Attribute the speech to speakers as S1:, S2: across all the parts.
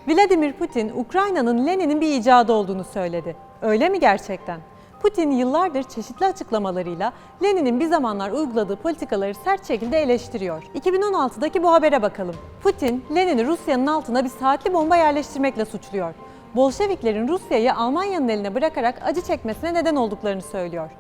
S1: Vladimir Putin, Ukrayna'nın Lenin'in bir icadı olduğunu söyledi. Öyle mi gerçekten? Putin yıllardır çeşitli açıklamalarıyla Lenin'in bir zamanlar uyguladığı politikaları sert şekilde eleştiriyor. 2016'daki bu habere bakalım. Putin, Lenin'i Rusya'nın altına bir saatli bomba yerleştirmekle suçluyor. Bolşeviklerin Rusya'yı Almanya'nın eline bırakarak acı çekmesine neden olduklarını söylüyor.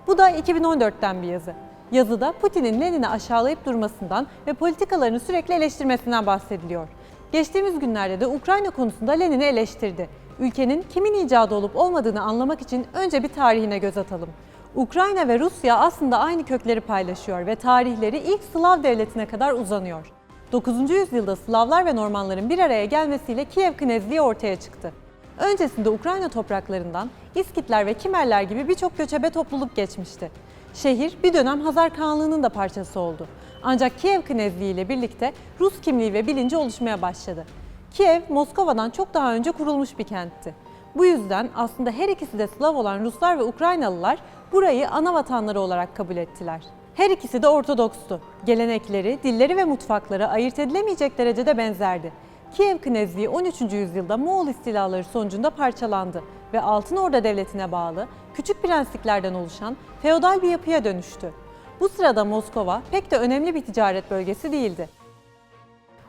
S1: Bu da 2014'ten bir yazı. Yazıda Putin'in Lenin'i aşağılayıp durmasından ve politikalarını sürekli eleştirmesinden bahsediliyor. Geçtiğimiz günlerde de Ukrayna konusunda Lenin'i eleştirdi. Ülkenin kimin icadı olup olmadığını anlamak için önce bir tarihine göz atalım. Ukrayna ve Rusya aslında aynı kökleri paylaşıyor ve tarihleri ilk Slav devletine kadar uzanıyor. 9. yüzyılda Slavlar ve Normanların bir araya gelmesiyle Kiev Knezliği ortaya çıktı. Öncesinde Ukrayna topraklarından İskitler ve Kimerler gibi birçok göçebe topluluk geçmişti. Şehir bir dönem Hazar Kağanlığı'nın da parçası oldu. Ancak Kiev Knezliği ile birlikte Rus kimliği ve bilinci oluşmaya başladı. Kiev, Moskova'dan çok daha önce kurulmuş bir kentti. Bu yüzden aslında her ikisi de Slav olan Ruslar ve Ukraynalılar burayı ana vatanları olarak kabul ettiler. Her ikisi de Ortodokstu. Gelenekleri, dilleri ve mutfakları ayırt edilemeyecek derecede benzerdi. Kiev Knezliği 13. yüzyılda Moğol istilaları sonucunda parçalandı ve Altın Orda Devleti'ne bağlı küçük prensliklerden oluşan feodal bir yapıya dönüştü. Bu sırada Moskova pek de önemli bir ticaret bölgesi değildi.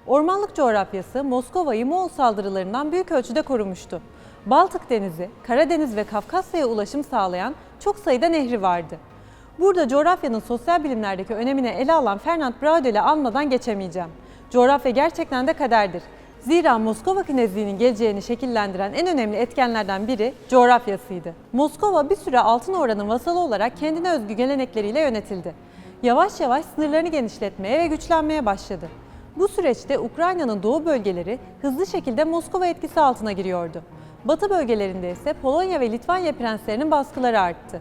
S1: Ormanlık coğrafyası Moskova'yı Moğol saldırılarından büyük ölçüde korumuştu. Baltık Denizi, Karadeniz ve Kafkasya'ya ulaşım sağlayan çok sayıda nehri vardı. Burada coğrafyanın sosyal bilimlerdeki önemini ele alan Fernand Braudel'i anmadan geçemeyeceğim. Coğrafya gerçekten de kaderdir. Zira Moskova Knezliği'nin geleceğini şekillendiren en önemli etkenlerden biri coğrafyasıydı. Moskova bir süre Altın Orda'nın vasalı olarak kendine özgü gelenekleriyle yönetildi. Yavaş yavaş sınırlarını genişletmeye ve güçlenmeye başladı. Bu süreçte Ukrayna'nın doğu bölgeleri hızlı şekilde Moskova etkisi altına giriyordu. Batı bölgelerinde ise Polonya ve Litvanya prenslerinin baskıları arttı.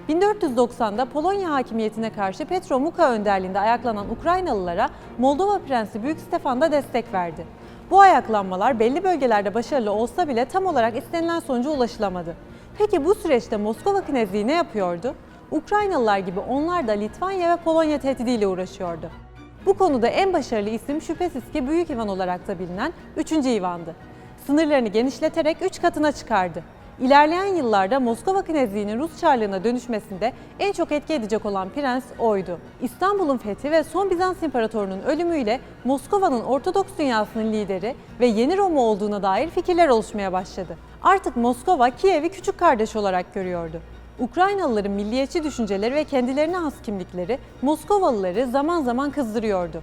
S1: 1490'da Polonya hakimiyetine karşı Petro Muka önderliğinde ayaklanan Ukraynalılara Moldova Prensi Büyük Stefan da destek verdi. Bu ayaklanmalar belli bölgelerde başarılı olsa bile tam olarak istenilen sonuca ulaşılamadı. Peki bu süreçte Moskova Knezliği ne yapıyordu? Ukraynalılar gibi onlar da Litvanya ve Polonya tehdidiyle uğraşıyordu. Bu konuda en başarılı isim şüphesiz ki Büyük İvan olarak da bilinen 3. İvan'dı. Sınırlarını genişleterek 3 katına çıkardı. İlerleyen yıllarda Moskova Knezliği'nin Rus Çarlığı'na dönüşmesinde en çok etki edecek olan prens oydu. İstanbul'un fethi ve son Bizans İmparatorluğu'nun ölümüyle Moskova'nın Ortodoks dünyasının lideri ve yeni Roma olduğuna dair fikirler oluşmaya başladı. Artık Moskova, Kiev'i küçük kardeş olarak görüyordu. Ukraynalıların milliyetçi düşünceleri ve kendilerine has kimlikleri Moskovalıları zaman zaman kızdırıyordu.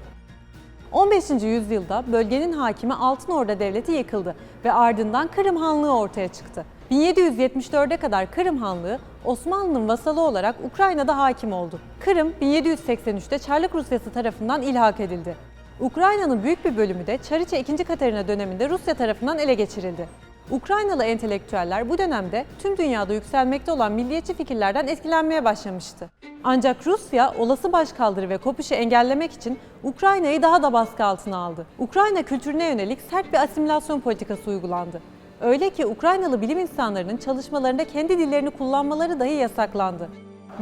S1: 15. yüzyılda bölgenin hakimi Altın Orda Devleti yıkıldı ve ardından Kırım Hanlığı ortaya çıktı. 1774'e kadar Kırım Hanlığı Osmanlı'nın vasalı olarak Ukrayna'da hakim oldu. Kırım 1783'te Çarlık Rusyası tarafından ilhak edildi. Ukrayna'nın büyük bir bölümü de Çariçe II. Katerina döneminde Rusya tarafından ele geçirildi. Ukraynalı entelektüeller bu dönemde tüm dünyada yükselmekte olan milliyetçi fikirlerden etkilenmeye başlamıştı. Ancak Rusya olası başkaldırı ve kopuşu engellemek için Ukrayna'yı daha da baskı altına aldı. Ukrayna kültürüne yönelik sert bir asimilasyon politikası uygulandı. Öyle ki Ukraynalı bilim insanlarının çalışmalarında kendi dillerini kullanmaları dahi yasaklandı.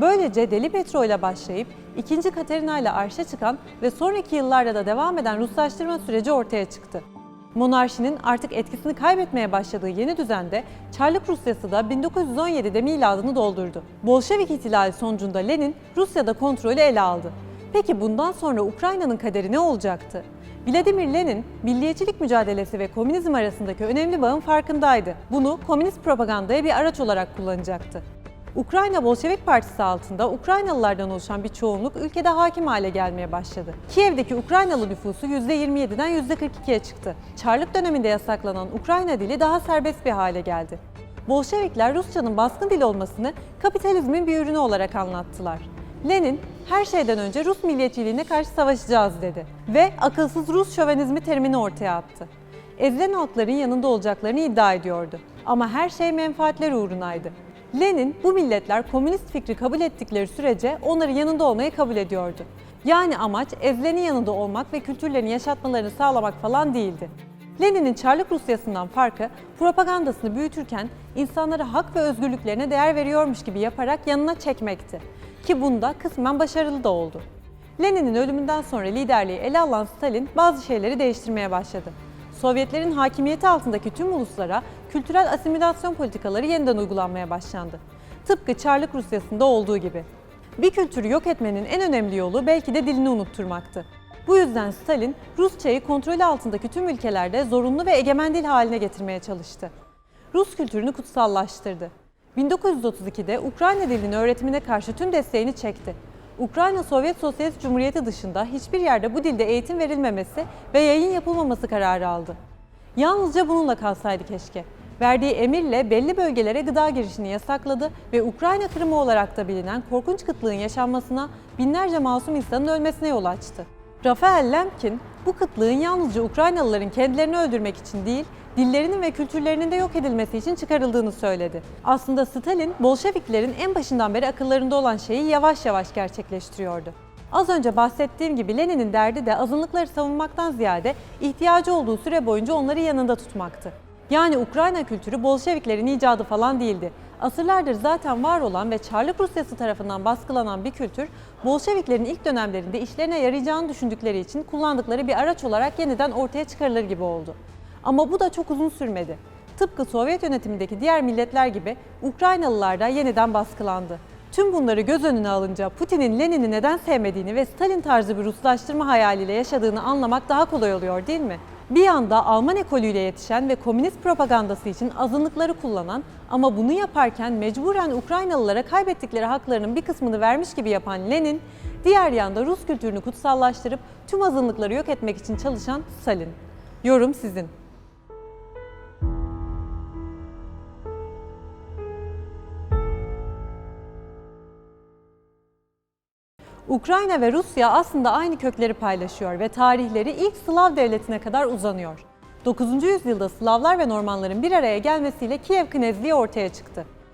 S1: Böylece Deli Petro ile başlayıp II. Katerina ile arşa çıkan ve sonraki yıllarda da devam eden Ruslaştırma süreci ortaya çıktı. Monarşinin artık etkisini kaybetmeye başladığı yeni düzende Çarlık Rusyası da 1917'de miladını doldurdu. Bolşevik ihtilali sonucunda Lenin Rusya'da kontrolü ele aldı. Peki bundan sonra Ukrayna'nın kaderi ne olacaktı? Vladimir Lenin, milliyetçilik mücadelesi ve komünizm arasındaki önemli bağın farkındaydı. Bunu komünist propagandaya bir araç olarak kullanacaktı. Ukrayna Bolşevik Partisi altında Ukraynalılardan oluşan bir çoğunluk ülkede hakim hale gelmeye başladı. Kiev'deki Ukraynalı nüfusu %27'den %42'ye çıktı. Çarlık döneminde yasaklanan Ukrayna dili daha serbest bir hale geldi. Bolşevikler Rusçanın baskın dil olmasını kapitalizmin bir ürünü olarak anlattılar. Lenin, her şeyden önce Rus milliyetçiliğine karşı savaşacağız dedi ve akılsız Rus şövenizmi terimini ortaya attı. Ezilen halkların yanında olacaklarını iddia ediyordu. Ama her şey menfaatler uğrunaydı. Lenin, bu milletler komünist fikri kabul ettikleri sürece onların yanında olmayı kabul ediyordu. Yani amaç ezilenin yanında olmak ve kültürlerini yaşatmalarını sağlamak falan değildi. Lenin'in Çarlık Rusyası'ndan farkı, propagandasını büyütürken insanlara hak ve özgürlüklerine değer veriyormuş gibi yaparak yanına çekmekti. Ki bunda kısmen başarılı da oldu. Lenin'in ölümünden sonra liderliği ele alan Stalin bazı şeyleri değiştirmeye başladı. Sovyetlerin hakimiyeti altındaki tüm uluslara kültürel asimilasyon politikaları yeniden uygulanmaya başlandı. Tıpkı Çarlık Rusyası'nda olduğu gibi. Bir kültürü yok etmenin en önemli yolu belki de dilini unutturmaktı. Bu yüzden Stalin, Rusçayı kontrolü altındaki tüm ülkelerde zorunlu ve egemen dil haline getirmeye çalıştı. Rus kültürünü kutsallaştırdı. 1932'de Ukrayna dilinin öğretimine karşı tüm desteğini çekti. Ukrayna Sovyet Sosyalist Cumhuriyeti dışında hiçbir yerde bu dilde eğitim verilmemesi ve yayın yapılmaması kararı aldı. Yalnızca bununla kalsaydı keşke. Verdiği emirle belli bölgelere gıda girişini yasakladı ve Ukrayna Kırımı olarak da bilinen korkunç kıtlığın yaşanmasına, binlerce masum insanın ölmesine yol açtı. Raphael Lemkin, bu kıtlığın yalnızca Ukraynalıların kendilerini öldürmek için değil, dillerinin ve kültürlerinin de yok edilmesi için çıkarıldığını söyledi. Aslında Stalin, Bolşeviklerin en başından beri akıllarında olan şeyi yavaş yavaş gerçekleştiriyordu. Az önce bahsettiğim gibi Lenin'in derdi de azınlıkları savunmaktan ziyade ihtiyacı olduğu süre boyunca onları yanında tutmaktı. Yani Ukrayna kültürü Bolşeviklerin icadı falan değildi. Asırlardır zaten var olan ve Çarlık Rusyası tarafından baskılanan bir kültür, Bolşeviklerin ilk dönemlerinde işlerine yarayacağını düşündükleri için kullandıkları bir araç olarak yeniden ortaya çıkarılır gibi oldu. Ama bu da çok uzun sürmedi. Tıpkı Sovyet yönetimindeki diğer milletler gibi Ukraynalılar da yeniden baskılandı. Tüm bunları göz önüne alınca Putin'in Lenin'i neden sevmediğini ve Stalin tarzı bir Ruslaştırma hayaliyle yaşadığını anlamak daha kolay oluyor değil mi? Bir yanda Alman ekolüyle yetişen ve komünist propagandası için azınlıkları kullanan ama bunu yaparken mecburen Ukraynalılara kaybettikleri haklarının bir kısmını vermiş gibi yapan Lenin, diğer yanda Rus kültürünü kutsallaştırıp tüm azınlıkları yok etmek için çalışan Stalin. Yorum sizin. Ukrayna ve Rusya aslında aynı kökleri paylaşıyor ve tarihleri ilk Slav devletine kadar uzanıyor. 9. yüzyılda Slavlar ve Normanların bir araya gelmesiyle Kiev Knezliği ortaya çıktı.